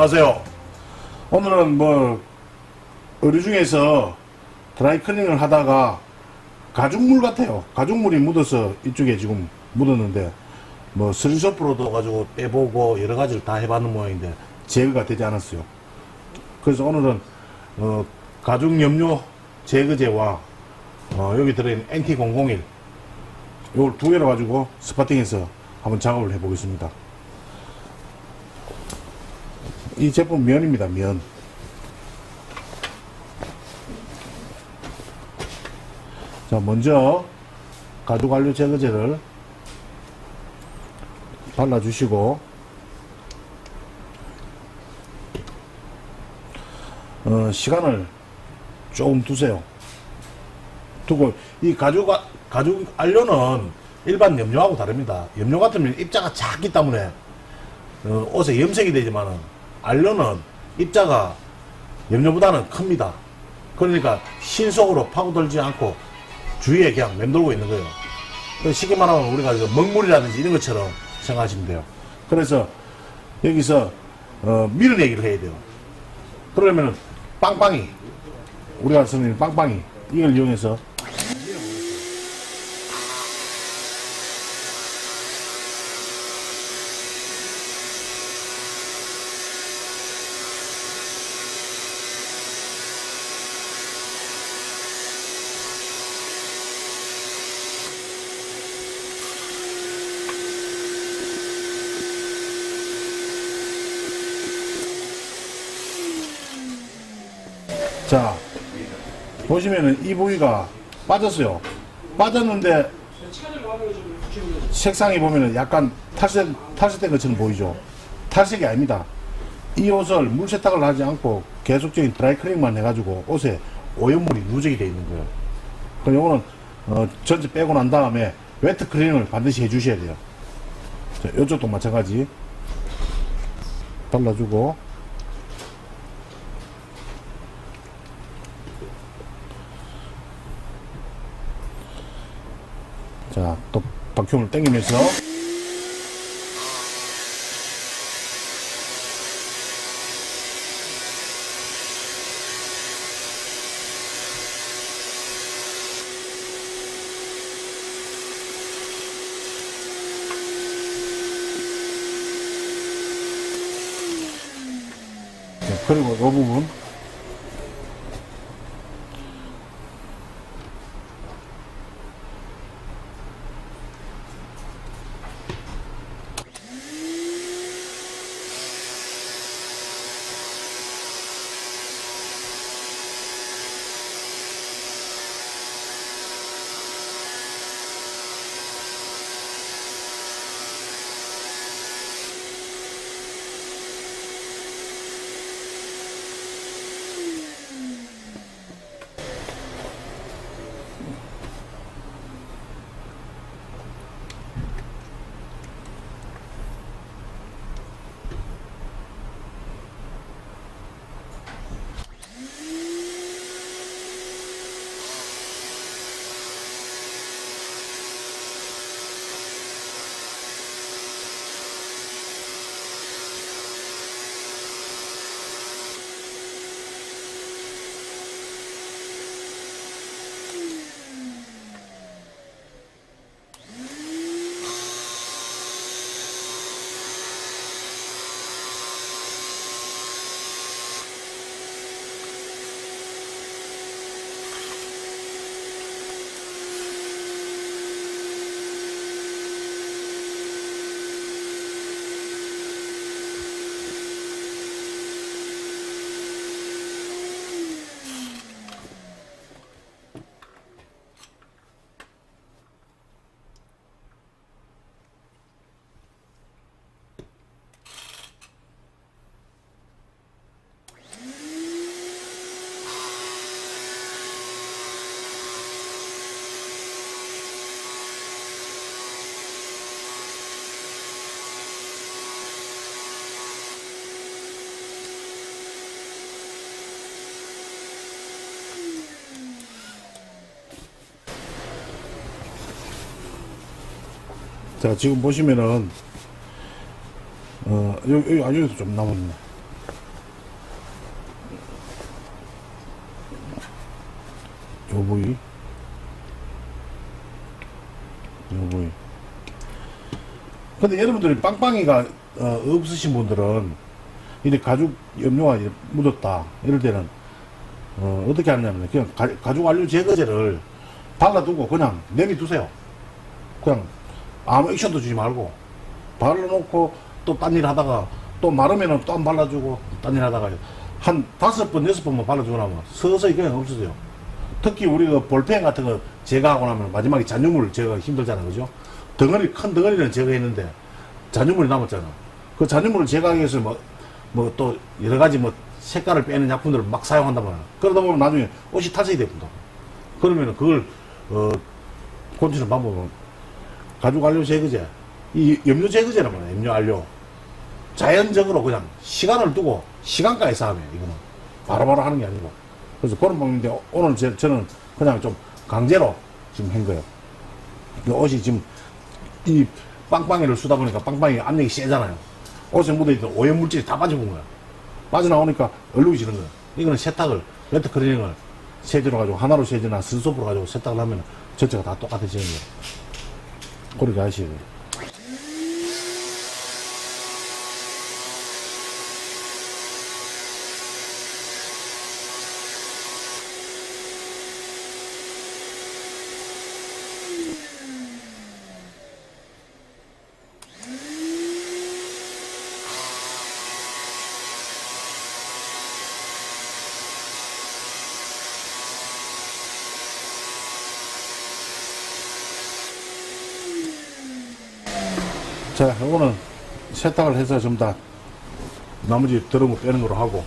안녕하세요. 오늘은 뭐 의류 중에서 드라이 클리닝을 하다가 가죽물 같아요. 가죽물이 묻어서 이쪽에 지금 묻었는데 뭐 스린소프로도 가지고 빼보고 여러 가지를 다 해봤는 모양인데 제거가 되지 않았어요. 그래서 오늘은 가죽 염료 제거제와 여기 들어있는 NT001 이걸 두 개로 가지고 스파팅해서 한번 작업을 해 보겠습니다. 이 제품 면입니다. 면. 자, 먼저 가죽 완료 제거제를 발라주시고 시간을 조금 두세요. 두고 이 가죽 안료는 일반 염료하고 다릅니다. 염료 같으면 입자가 작기 때문에 옷에 염색이 되지만은 안료는 입자가 염료보다는 큽니다. 그러니까 신속으로 파고들지 않고 주위에 그냥 맴돌고 있는 거예요. 쉽게 말하면 우리가 먹물이라든지 이런 것처럼 생각하시면 돼요. 그래서 여기서 밀어내기를 해야 돼요. 그러면은 빵빵이, 우리가 쓰는 빵빵이, 이걸 이용해서 자, 보시면은 이 부위가 빠졌어요. 빠졌는데 색상이 보면은 약간 탈색된 것처럼 보이죠. 탈색이 아닙니다. 이 옷을 물 세탁을 하지 않고 계속적인 드라이 클리닝만 해가지고 옷에 오염물이 누적이 되어 있는 거예요. 그럼 요거는 전체 빼고 난 다음에 웨트 클리닝을 반드시 해주셔야 돼요. 자, 이쪽도 마찬가지 발라주고, 자, 또 바큐음을 당기면서 그리고 이 부분 자, 지금 보시면은 여기도 좀 남았네. 요 부위, 요 부위. 근데 여러분들이 빵빵이가 없으신 분들은 이렇게 가죽 염료가 이제 묻었다 이럴 때는 어떻게 하냐면 그냥 가죽 완료 제거제를 발라두고 그냥 내비두세요. 그냥 아무 액션도 주지 말고 발라놓고 또 딴 일 하다가 또 마르면은 또 안 발라주고 딴 일 하다가 한 5번, 6번만 발라주고 나면 서서히 그냥 없어져요. 특히 우리가 볼펜 같은 거 제거하고 나면 마지막에 잔유물 제거가 힘들잖아, 그죠? 덩어리, 큰 덩어리는 제거했는데 잔유물이 남았잖아. 그 잔유물을 제거하기 위해서 뭐 또 여러 가지 뭐 색깔을 빼는 약품들을 막 사용한단 말이야. 그러다 보면 나중에 옷이 탈색이 됩니다. 그러면은 그걸, 고치는 방법은 가죽 안료 제거제, 이 염료 제거제란 말이야, 염료 안료. 자연적으로 그냥 시간을 두고 시간까지 싸움이에요, 이거는. 바로바로 하는 게 아니고. 그래서 그런 방법인데 오늘 저는 그냥 좀 강제로 지금 한 거예요. 그 옷이 지금 이 빵빵이를 쓰다 보니까 빵빵이 압력이 세잖아요. 옷에 묻어있던 오염물질이 다 빠져본 거야. 빠져나오니까 얼룩이 지는 거야. 이거는 세탁을, 레트 클리닝을 세제로 가지고 하나로 세제나 스소프로 가지고 세탁을 하면 전체가 다 똑같아지는 거야. 그렇게 하시고. 자, 이거는 세탁을 해서 전부 다 나머지 더러운 거 빼는 거로 하고.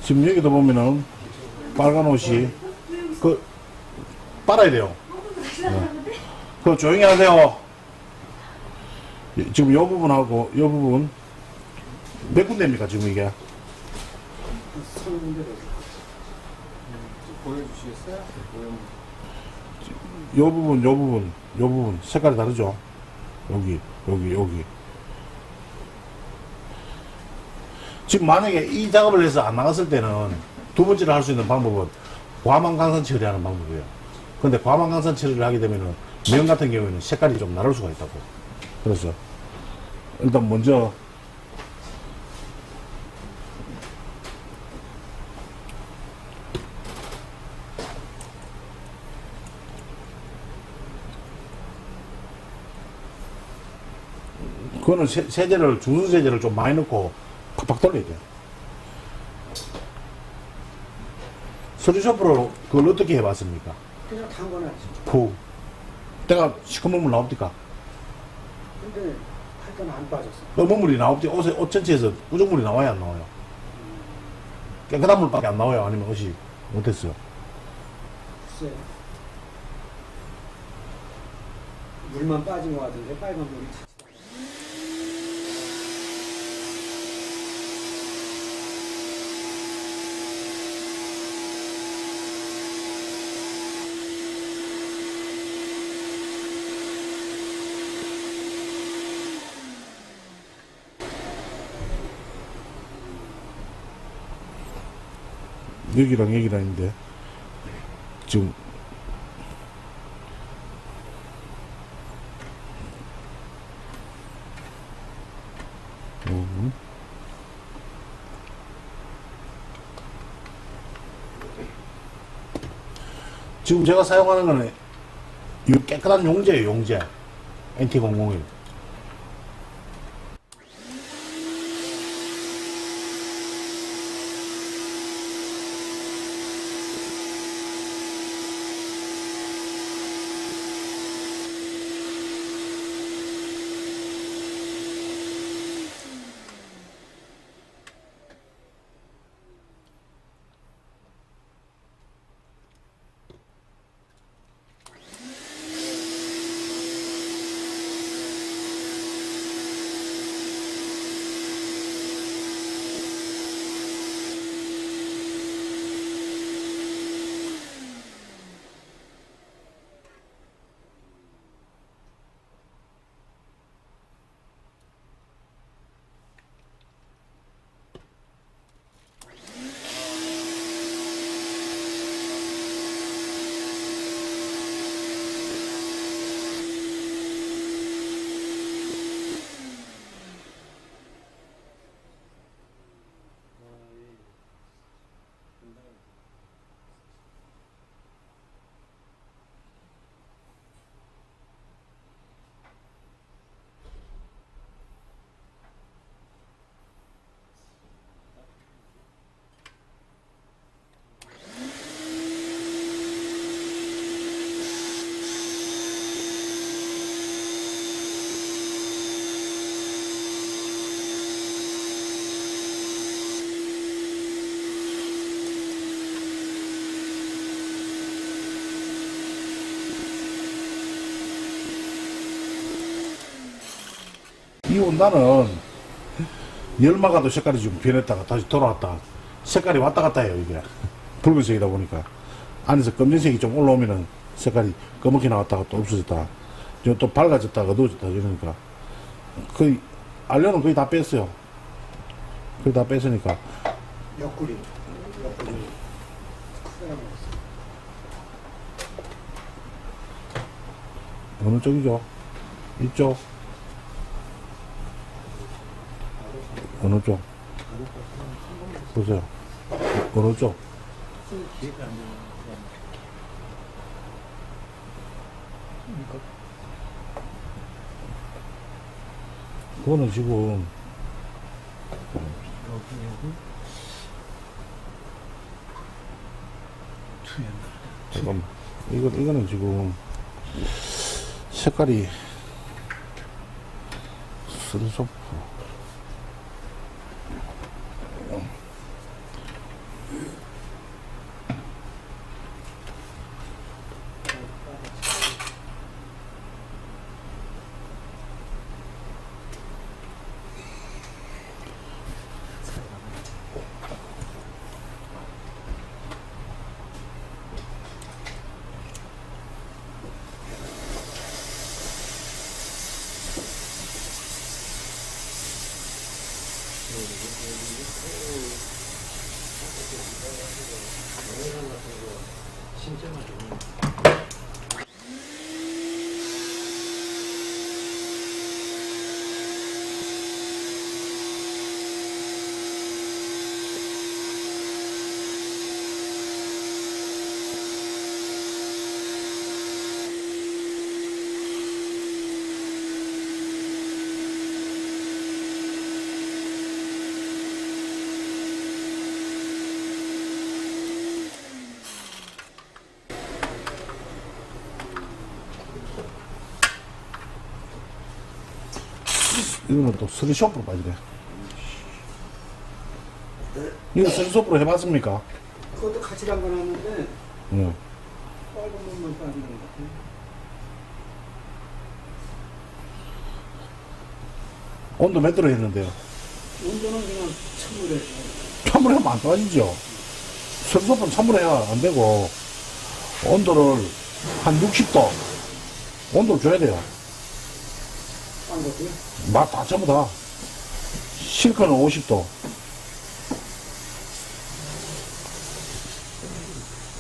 지금 여기도 보면은 빨간 옷이 빨아야 돼요. 그거 조용히 하세요. 지금 요 부분하고 요 부분 몇 군데입니까 지금 이게? 보여주시겠어요? 요 부분 색깔이 다르죠? 여기. 지금 만약에 이 작업을 해서 안 나갔을 때는 두 번째로 할 수 있는 방법은 과만 강산 처리하는 방법이에요. 근데 과만 강산 처리를 하게 되면은 면 같은 경우에는 색깔이 좀 나를 수가 있다고. 그래서 일단 먼저 그거는 세제를, 중수 세제를 좀 많이 넣고 팍팍 돌려야 돼요. 서류쇼프로 그걸 어떻게 해봤습니까? 그냥 담궈놨지. 푹. 때가 시커먼 물 나옵니까? 근데 하여튼 안 빠졌어. 검은 물이 나옵지. 옷 전체에서 우정물이 나와야 안 나와요? 깨끗한 물밖에 안 나와요? 아니면 옷이 어땠어요? 글쎄. 물만 빠진 것 같은데 빨간 물이 차지. 여기랑 여기랑인데 지금 지금 제가 사용하는 거는 이 깨끗한 용제예요, 용제. NT001. 이 온단은 열마가도 색깔이 좀 변했다가 다시 돌아왔다. 색깔이 왔다 갔다 해요, 이게. 붉은색이다 보니까. 안에서 검정색이 좀 올라오면은 색깔이 검게 나왔다가 또 없어졌다. 지금 또 밝아졌다가 어두워졌다 이러니까. 거의, 알료는 거의 다 뺐어요. 거의 다 뺐으니까. 옆구리 크게 어느 쪽이죠? 이쪽? 어느 쪽? 보세요. 어느 쪽? 그거는 지금 잠깐만. 이거는 지금 색깔이 스리소프 이거는 또 스리쇼프로 빠지네. 이거 스리쇼프로 해봤습니까? 그것도 같이 담가놨는데 네. 빨간 물만 빠지는 것 같아. 온도 몇 도로 했는데요? 온도는 그냥 찬물에 찬물에 하면 안 빠지죠. 스리쇼프는 찬물에 해야 안 되고 온도를 한 60도 온도를 줘야 돼요. 딴 것도요? 맛 다 전부 다. 실크는 50도.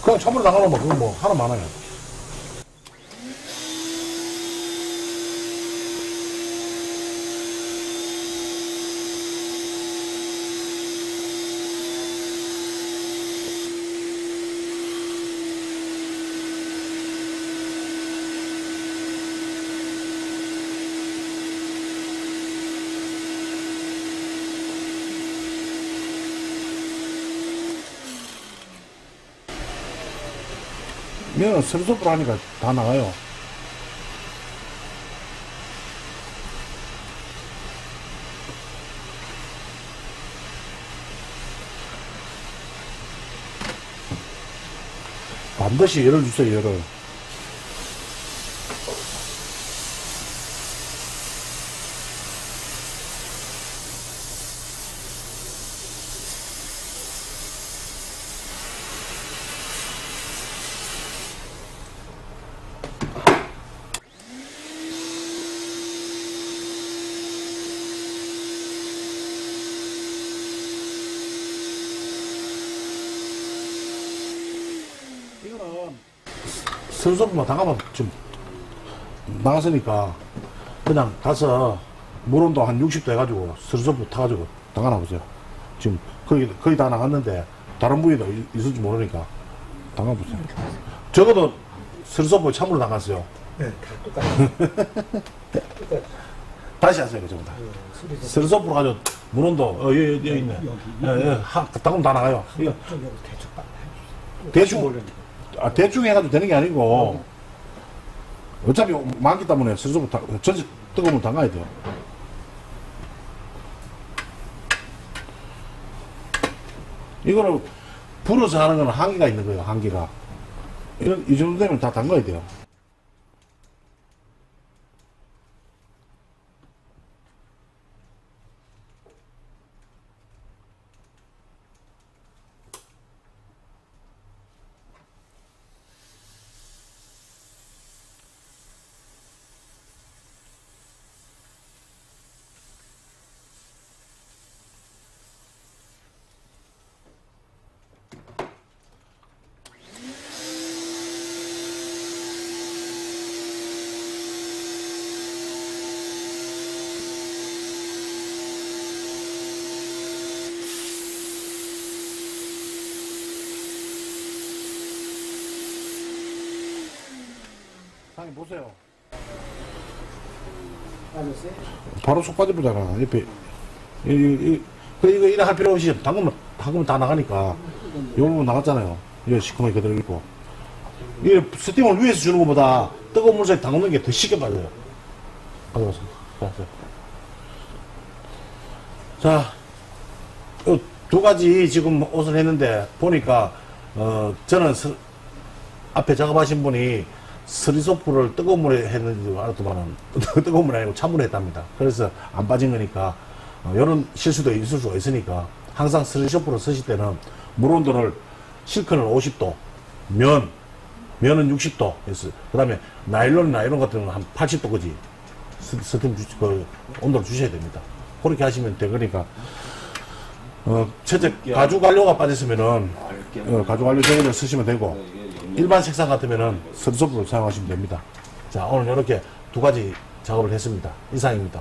그냥 찬물에 나가놓으면 그거 뭐 하나 많아요. 면은 스리소프로 하니까 다 나가요. 반드시 열을 주세요, 열을. 이거는 스리소프만 담가면 좀 나갔으니까 그냥 가서 물 온도 한 60도 해가지고 스리소프 타가지고 담가놔 보세요. 지금 거의 다 나갔는데 다른 부위도 있을지 모르니까 담가 보세요. 적어도 스리소프 찬물로 담갔어요. 네, 다 똑같아요. 똑같아요. 다시 하세요, 전부 다. 스리소프로 가지고 물 온도 여기 있네. 담그면 다 나가요. 이거 저기 대충 빠. 대충 대충 해가지고 되는 게 아니고 어차피 많기 때문에 스리소프 전체 뜨거우면 담가야 돼요. 이거는 불어서 하는 건 한계가 있는 거예요. 한계가. 이 정도 되면 다 담가야 돼요. 이상이 보세요. 빠졌어요? 바로 속 빠져보잖아. 옆에. 이거 이래 할 필요 없이 담그면 다 나가니까. 이 부분 나갔잖아요. 이거 시커멓게 그대로 있고. 이 스팀을 위에서 주는 것보다 뜨거운 물속에 담그는 게 더 쉽게 빠져요. 가져가서. 자, 두 가지 지금 옷을 했는데, 보니까, 저는 앞에 작업하신 분이 스리소프를 뜨거운 물에 했는지 알았더만은, 뜨거운 물이 아니고 찬물에 했답니다. 그래서 안 빠진 거니까, 이런 실수도 있을 수가 있으니까, 항상 스리소프를 쓰실 때는 물 온도를 실크는 50도, 면은 60도, 그 다음에 나일론 같은 경우는 한 80도, 그지? 스팀 온도를 주셔야 됩니다. 그렇게 하시면 되니까, 첫째, 가죽 완료가 빠졌으면은, 가죽 완료 제거제를 쓰시면 되고, 일반 색상 같으면은 스리소프를 사용하시면 됩니다. 자, 오늘 이렇게 두 가지 작업을 했습니다. 이상입니다.